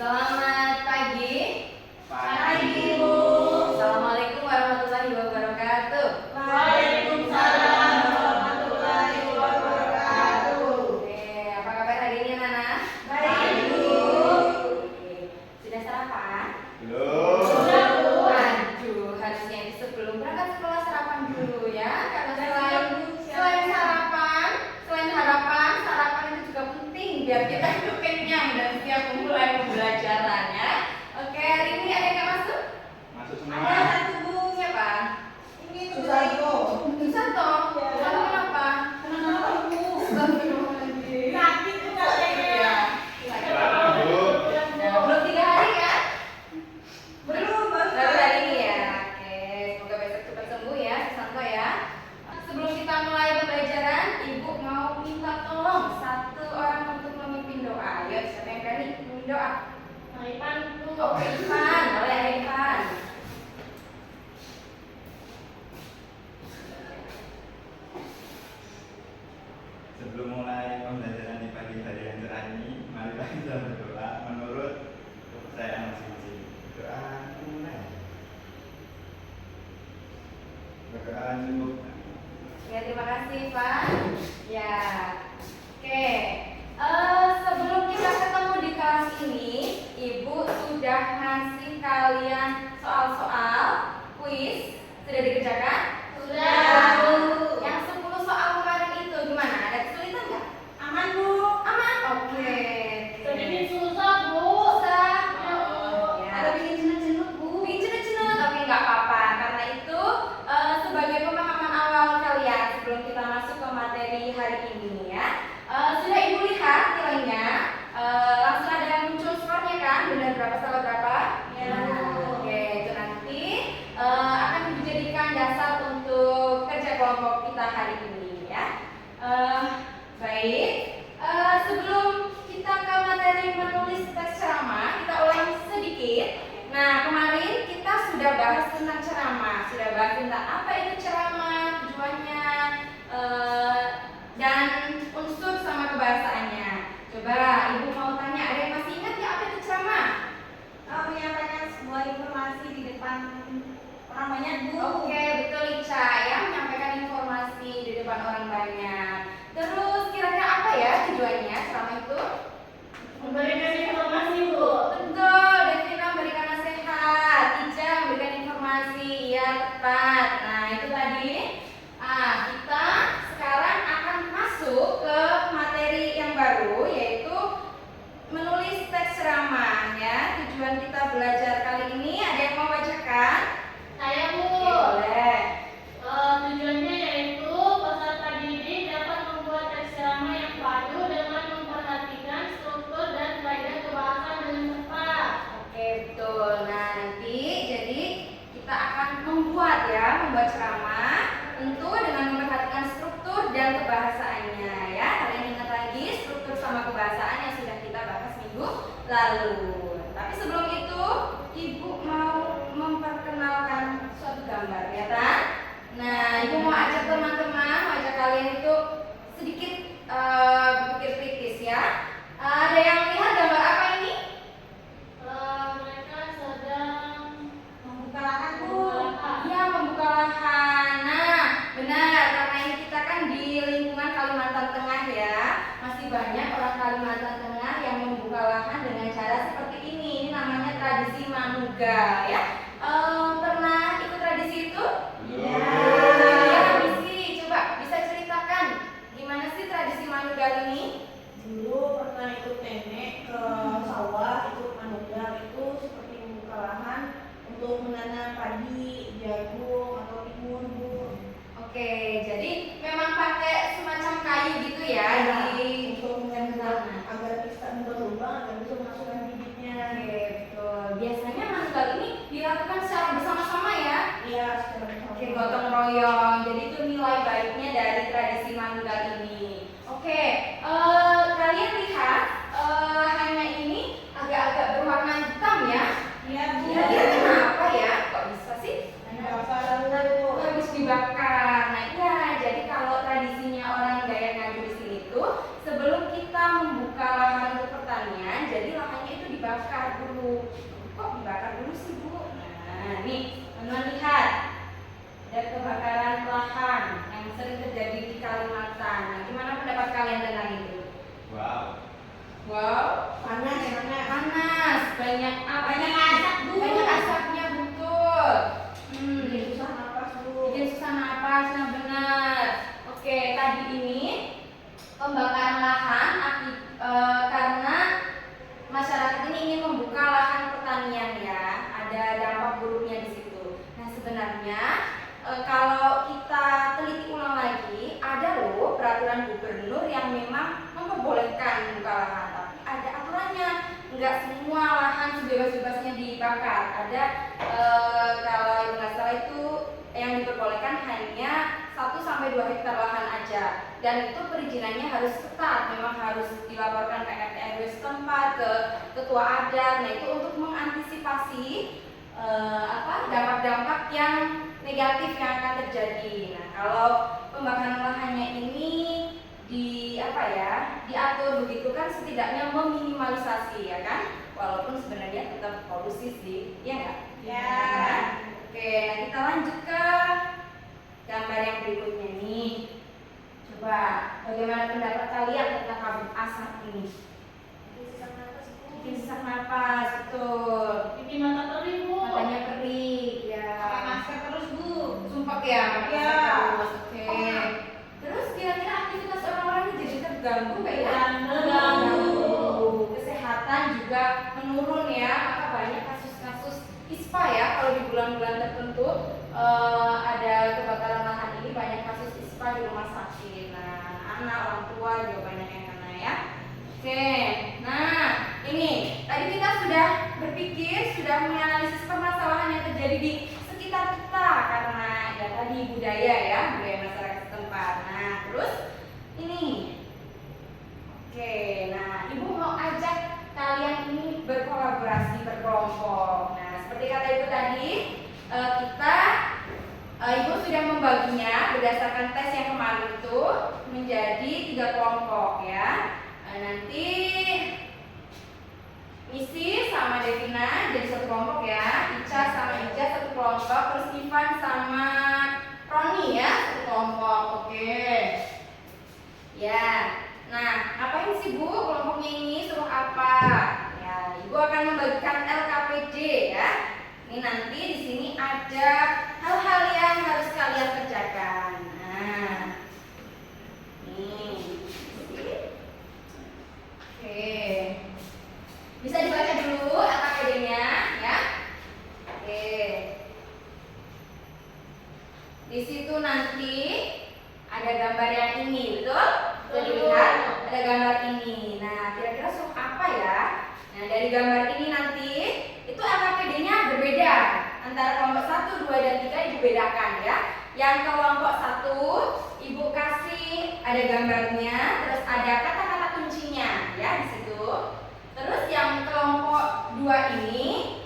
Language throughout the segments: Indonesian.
Selamat pagi. Pagi, Bu. Assalamualaikum warahmatullahi wabarakatuh. Waalaikumsalam warahmatullahi wabarakatuh. Oke, apa kabar hari ini, anak-anak? Baik, Bu. Oke, sudah sarapan? Belum. Sudah, Bu. Aduh, harusnya ini sebelum berangkat sekolah sarapan dulu ya. Karena selain sarapan, selain harapan, sarapan itu juga penting biar kita hidup kenyang dan siap memulai pembelajaran ya. Oke, hari ini ada yang nggak masuk? Masuk Ada semua. satu, Bu. Siapa? Susanto. Susanto. Susanto kenapa? Astagfirullahaladzim. Sakit juga Iya. Selamat, Bu. Nah, belum 3 hari kan? Belum, Baru hari ini ya. Oke, semoga besok cepat sembuh ya, Susanto ya. Sebelum kita mulai pembelajaran, Ibu mau minta tolong satu orang untuk memimpin doa. Ayo, siapa yang berani memimpin doa? Oke, Ivan. Boleh, Ivan. Sebelum mulai pembelajaran di pagi hari yang cerah ini, marilah kita berdoa menurut kepercayaan masing-masing. Doa mulai. Berdoa dulu. Ya, terima kasih, Pak. Ya, oke. Sebelum kita ketemu di kelas ini, Ibu sudah ngasih kalian soal-soal kuis. Sudah dikerjakan? Sudah, Bu. Yang 10 soal kemarin itu gimana? Ada kesulitan nggak? Aman, Bu. Aman? Oke. Susah, Bu. Susah. Oh, Ya. ada bikin cenut-cenut, Bu. Bikin cenut-cenut, oke nggak apa-apa. Karena itu sebagai pemahaman awal kalian sebelum kita masuk ke materi hari ini ya. Sudah Ibu lihat nilainya, langsung ada yang muncul skornya kan? Benar berapa salah berapa? Ya. Oke, itu nanti akan dijadikan dasar untuk kerja kelompok kita hari ini ya. Baik. Sebelum kita ke materi menulis teks ceramah, kita ulang sedikit. Nah, kemarin kita sudah bahas tentang ceramah, sudah bahas tentang apa itu ceramah, tujuannya, dan unsur sama kebahasaannya. Coba Ibu mau tanya, ada yang masih ingat ya apa itu ceramah? Menyampaikan sebuah informasi di depan orang banyak, Bu. Oke, betul Ica ya, menyampaikan informasi di depan orang banyak. Terus kira-kira apa ya tujuannya ceramah itu? Memberikan informasi, Bu. Betul, Devina memberikan nasihat, Ica memberikan informasi, ya tepat. Nah itu tadi. Kita sekarang akan masuk ke materi yang baru, yaitu menulis teks ceramah ya. Tujuan kita belajar kali ini, ada yang mau bacakan? Saya, Bu. Oke, boleh. Tujuannya yaitu peserta didik dapat membuat teks ceramah yang padu dengan memperhatikan struktur dan kaidah kebahasaan dengan tepat. Oke, betul. Nah, nanti jadi kita akan membuat ceramah tentu dengan memperhatikan struktur dan kebahasaannya ya. Kalian ingat lagi struktur sama kebahasaan yang sudah kita bahas minggu lalu. Tapi sebelum itu, Ibu mau memperkenalkan suatu gambar ya, Tan? Nah, Ibu mau ajak teman-teman, mau ajak kalian itu sedikit berpikir kritis ya. Ada yang lihat gambar apa ini? Mereka sedang Membuka lahan, Bu. Membuka lahan. Iya, membuka lahan. Nah, benar, karena ini kita kan di lingkungan Kalimantan Tengah ya. Masih banyak orang Kalimantan Tengah yang membuka lahan dengan cara seperti ini. Ini namanya tradisi manugal ya. Pernah ikut tradisi itu? Belum. Ya, Misi, coba bisa ceritakan gimana sih tradisi manugal ini? Dulu pernah ikut nenek ke sawah, ikut manugal itu seperti membuka lahan untuk menanam padi, jagung atau timun, Bu. Oke, jadi memang pakai semacam kayu gitu ya di untuk tanah. agar bisa membuat lubang agar bisa memasukkan bibitnya. Oke, betul. Biasanya manugal ini dilakukan secara bersama-sama ya. Iya, secara bersama. Oke, gotong royong. Jadi itu nilai baiknya dari tradisi manugal ini. Oke, kalian lihat hanya ini agak-agak berwarna hitam ya. Iya, Bu. Kira-kira kenapa ya? Kok bisa sih? Dibakar, Bu. Habis dibakar. Nah, iya. Jadi kalau tradisinya orang Dayak Ngaju di sini tuh sebelum kita membuka lahan untuk pertanian, jadi lahannya itu dibakar dibakar dulu. Kok dibakar dulu sih Bu? Nah nih teman-teman lihat, ada kebakaran lahan yang sering terjadi di Kalimantan. Nah, gimana pendapat kalian tentang itu? Wow. Wow, Panas, panas, banyak apa? Banyak asap, Bu. Banyak asapnya, betul. bikin susah napas Bu. Bikin susah napas, nah benar. Oke, tadi ini pembakaran lahan karena masyarakat ini ingin membuka lahan pertanian ya. Ada dampak buruknya di situ. Nah sebenarnya kalau kita teliti ulang lagi, ada loh peraturan gubernur yang memang memperbolehkan membuka lahan, tapi ada aturannya. Enggak semua lahan sebebas-bebasnya dibakar. Ada kalau yang nggak salah itu yang diperbolehkan hanya 1-2 hektar lahan aja, dan itu perizinannya harus ketat, memang harus dilaporkan ke RT RW setempat, ke ketua adat. Nah itu untuk mengantisipasi dampak-dampak yang negatif yang akan terjadi. Nah kalau pembakaran lahannya ini diatur begitu kan setidaknya meminimalisasi ya kan, walaupun sebenarnya tetap polusi sih, ya nggak? Ya. Oke, nah kita lanjut ke gambar yang berikutnya nih. Coba bagaimana pendapat kalian tentang kabut asap ini? Bikin sesak napas, betul. Bikin mata perih, Bu. Matanya perih, ya. Pakai masker terus Bu. Sumpah ya, pakai Iya. masker terus. Oke. Terus kira-kira aktivitas orang-orang ini jadi terganggu nggak ya? Terganggu. Kesehatan juga menurun ya, maka banyak kasus-kasus ISPA ya. Kalau di bulan-bulan tertentu ada kebakaran lahan ini, banyak kasus ISPA di rumah sakit. Nah, anak, orang tua juga banyak yang kena ya. Oke, nah ini tadi kita sudah berpikir, sudah menganalisis permasalahan yang terjadi di sekitar kita karena ya tadi budaya masyarakat setempat. Nah, terus ini, oke, nah Ibu mau ajak kalian ini berkolaborasi, berkelompok. Nah, seperti kata Ibu tadi, Ibu sudah membaginya berdasarkan tes yang kemarin itu menjadi 3 kelompok ya. Nanti Misi sama Devina jadi 1 kelompok ya, Ica sama Ija 1 kelompok, terus Ivan sama Roni ya 1 kelompok. Oke. Ya. Nah, ngapain sih Bu kelompoknya ini, suruh apa? Ya, Ibu akan membagikan LKPD ya. Ini nanti di sini ada hal-hal yang harus kalian kerjakan. Nah, nih. Oke. Bisa dibaca dulu LKPD-nya ya. Oke. Di situ nanti ada gambar yang ini, betul? Bisa dilihat ada gambar ini. Nah, kira-kira suruh apa ya? Nah, dari gambar ini nanti itu LKPD-nya berbeda. Antara kelompok 1, 2, dan 3 Ibu bedakan ya. Yang kelompok 1 Ibu kasih ada gambarnya, terus ada kata-kata kuncinya ya di situ. Terus yang kelompok 2 ini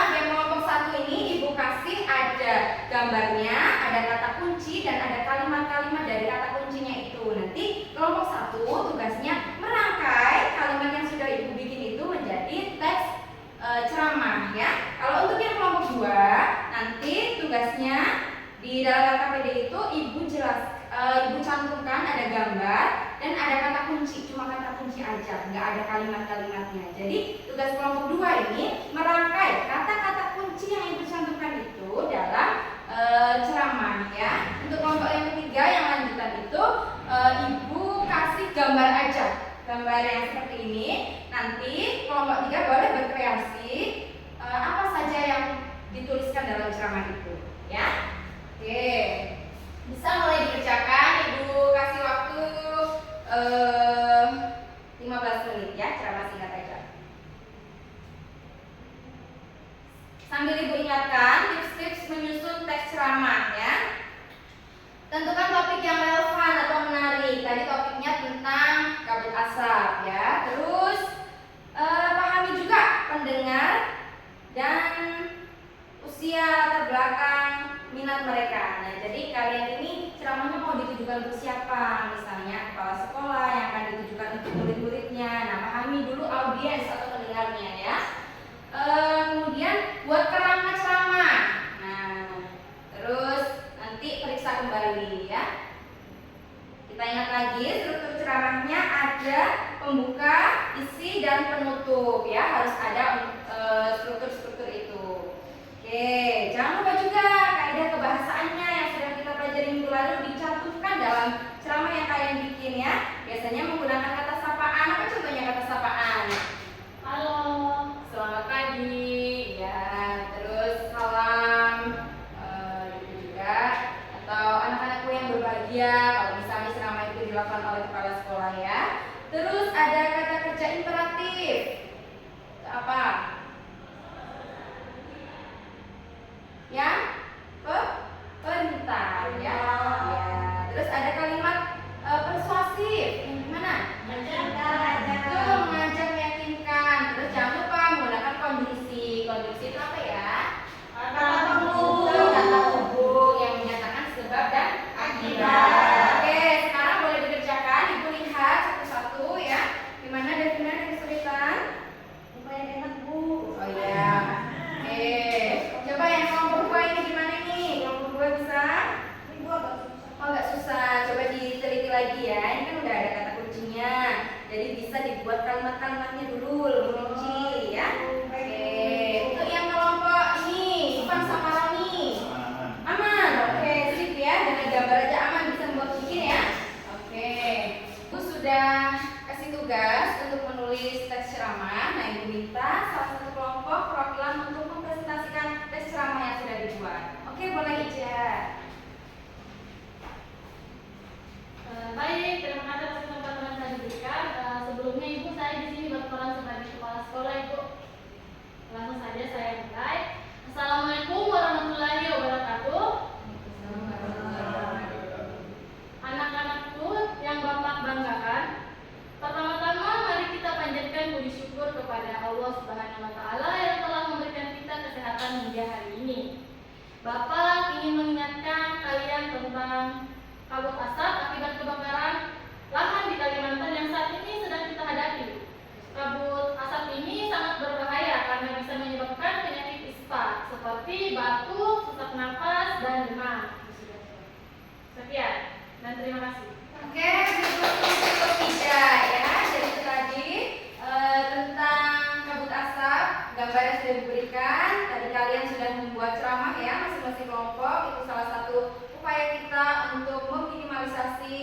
yang kelompok 1 ini Ibu kasih ada gambarnya, ada kata kunci dan ada kalimat-kalimat dari kata kuncinya itu. Nanti kelompok 1 tugasnya merangkai kalimat yang sudah Ibu bikin itu menjadi teks ceramah ya. Kalau untuk yang kelompok 2 nanti tugasnya di dalam LKPD itu Ibu cantumkan ada gambar dan ada kata kunci, cuma kata kunci aja, nggak ada kalimat-kalimatnya. Jadi tugas kelompok 2 ini merangkai kata-kata kunci yang Ibu cantumkan itu dalam ceramah ya. Untuk kelompok yang ketiga yang lanjutan itu Ibu kasih gambar aja, gambar yang seperti ini. Nanti kelompok 3 boleh berkreasi apa saja yang dituliskan dalam ceramah itu ya. Oke, bisa mulai dikerjakan. Ibu kasih waktu 15 menit ya, ceramah singkat aja. Sambil Ibu ingatkan tips-tips menyusun teks ceramah ya. Tentukan topik yang relevan atau menarik. Tadi topiknya tentang kabut asap ya. Terus pahami juga pendengar dan usia latar belakang minat mereka. Nah, jadi kalian ini ceramahnya mau ditujukan untuk siapa? Misalnya kepala sekolah yang akan ditujukan untuk murid-muridnya. Nah, pahami memahami dulu audiens atau pendengarnya ya. Kemudian buat kerangka ceramah. Nah, terus nanti periksa kembali ya. Kita ingat lagi struktur ceramahnya ada pembuka, isi, dan penutup ya. Harus ada struktur-struktur itu. Oke, jangan lupa juga kaidah kebahasaannya yang sudah kita pelajari minggu lalu dicantumkan dalam ceramah yang kalian bikin ya. Biasanya menggunakan kata sapaan. Apa contohnya kata sapaan? Halo. Selamat pagi, ya. Terus salam, gitu juga. Atau anak-anakku yang berbahagia. Kalau misalnya ceramah itu dilakukan oleh kepala sekolah ya. Terus ada kata kerja imperatif. Apa? Ya, perintah ya. Ya. Terus ada kalimat persuasif. Yang gimana? Betul, mengajak, meyakinkan. Terus jangan lupa menggunakan kondisi. Kondisi itu apa ya? Kata hubung yang menyatakan sebab dan akibat. Oke, sekarang boleh dikerjakan. Ibu lihat satu-satu ya. Gimana Devina ada kesulitan? Lumayan enak Bu. Oh iya. Oke. Coba yang kelompok 2 ini gimana nih? Kelompok 2 bisa? Ini Bu agak susah. Oh nggak susah. Coba diteliti lagi ya. Ini kan udah ada kata kuncinya. Jadi bisa dibuat kalimat-kalimatnya dulu lebih rinci ya. Oke. Untuk yang kelompok ini, Ivan sama Roni. Aman-aman. Aman. Oke, sip ya. Dengan gambar aja aman bisa membuat bikin ya. Oke. Ibu sudah kasih tugas untuk menulis teks ceramah. Nah, Ibu minta salah satu kelompok perwakilan untuk mempresentasikan teks ceramah yang sudah dibuat. Oke, boleh Ija. Baik, terima kasih atas kesempatan yang saya diberikan. Sebelumnya Ibu, saya di sini berperan sebagai kepala sekolah Ibu. Langsung saja saya mulai. Assalamualaikum warahmatullahi wabarakatuh. Anak-anakku yang Bapak banggakan, pertama-tama mari kita panjatkan puji syukur kepada Allah Subhanahu wa taala yang telah memberikan kita kesehatan hingga hari ini. Bapak ingin mengingatkan kalian tentang kabut asap akibat kebakaran lahan di Kalimantan yang saat ini sedang kita hadapi. Kabut asap ini sangat berbahaya karena bisa menyebabkan penyakit ispa seperti batuk, sesak napas, dan demam. Sekian dan terima kasih. Oke, cukup tidak ya. Jadi itu tadi tentang kabut asap, gambar yang sudah diberikan. Tadi kalian sudah membuat ceramah ya, masing-masing kelompok. Itu salah satu upaya kita untuk meminimalisasi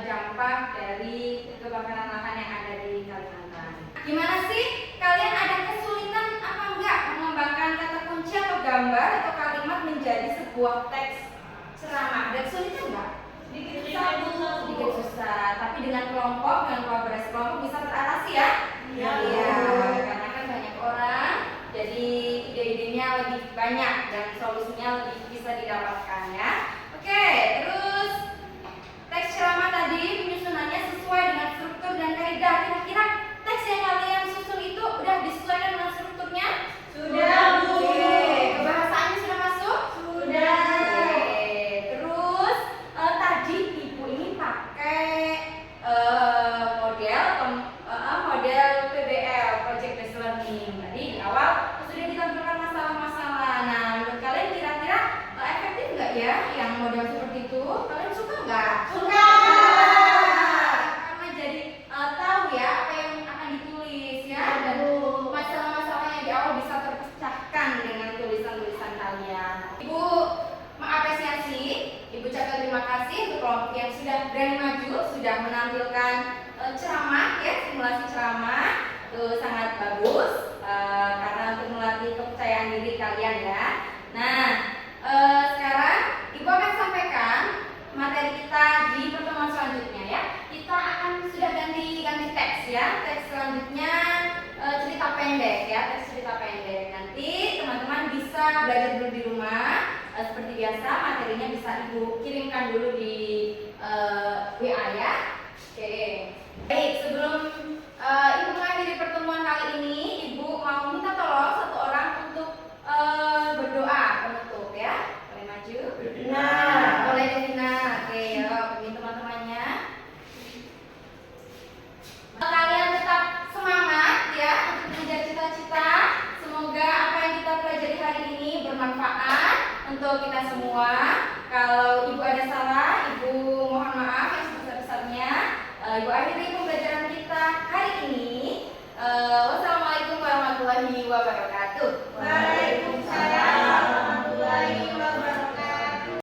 dampak dari kebakaran lahan yang ada di Kalimantan. Gimana sih? Kalian ada kesulitan apa enggak mengembangkan kata kunci atau gambar atau kalimat menjadi sebuah teks ceramah? Ada kesulitan enggak? Sedikit susah, tapi dengan kelompok, dengan kolaborasi kelompok bisa teratasi ya? Iya, karena kan banyak orang, jadi ide-idenya lebih banyak dan solusinya lebih bisa didapatkan ya. Oke, terus teks ceramah tadi penyusunannya sesuai dengan struktur dan kaidah. Kira-kira teks yang kalian susun itu udah disesuaikan dengan strukturnya? Sudah, Bu. Oke, kebahasaannya sudah masuk? Sudah. Terus tadi Ibu ini pakai model PBL, Project Based Learning. Tadi di awal sudah ditampilkan masalah-masalah. Nah, menurut kalian kira-kira efektif nggak ya yang model seperti itu? Kalian suka nggak? Suka. Karena jadi tahu ya apa yang akan ditulis ya, dan masalah-masalahnya di awal bisa terpecahkan dengan tulisan-tulisan kalian. Ibu mengapresiasi, Ibu ucapkan terima kasih untuk kelompok yang sudah berani maju, sudah menampilkan ceramah ya, simulasi ceramah itu sangat bagus karena untuk melatih kepercayaan diri kalian ya. Nah, sekarang Ibu akan sampaikan materi kita di pertemuan selanjutnya ya. Kita akan sudah ganti teks ya. Teks selanjutnya cerita pendek ya, teks cerita pendek. Nanti teman-teman bisa belajar dulu di rumah. Seperti biasa materinya bisa Ibu kirimkan dulu di WA ya. Oke. Baik, sebelum Ibu mengakhiri pertemuan kali ini, Ibu mau minta tolong satu orang untuk berdoa penutup ya. Boleh maju? Nah, Boleh Devina. Oke, yuk pimpin teman-temannya. Kalian tetap semangat bermanfaat untuk kita semua. Kalau Ibu ada salah, Ibu mohon maaf yang sebesar-besarnya. Ibu akhiri pembelajaran kita hari ini. Wassalamualaikum warahmatullahi wabarakatuh. Waalaikumsalam.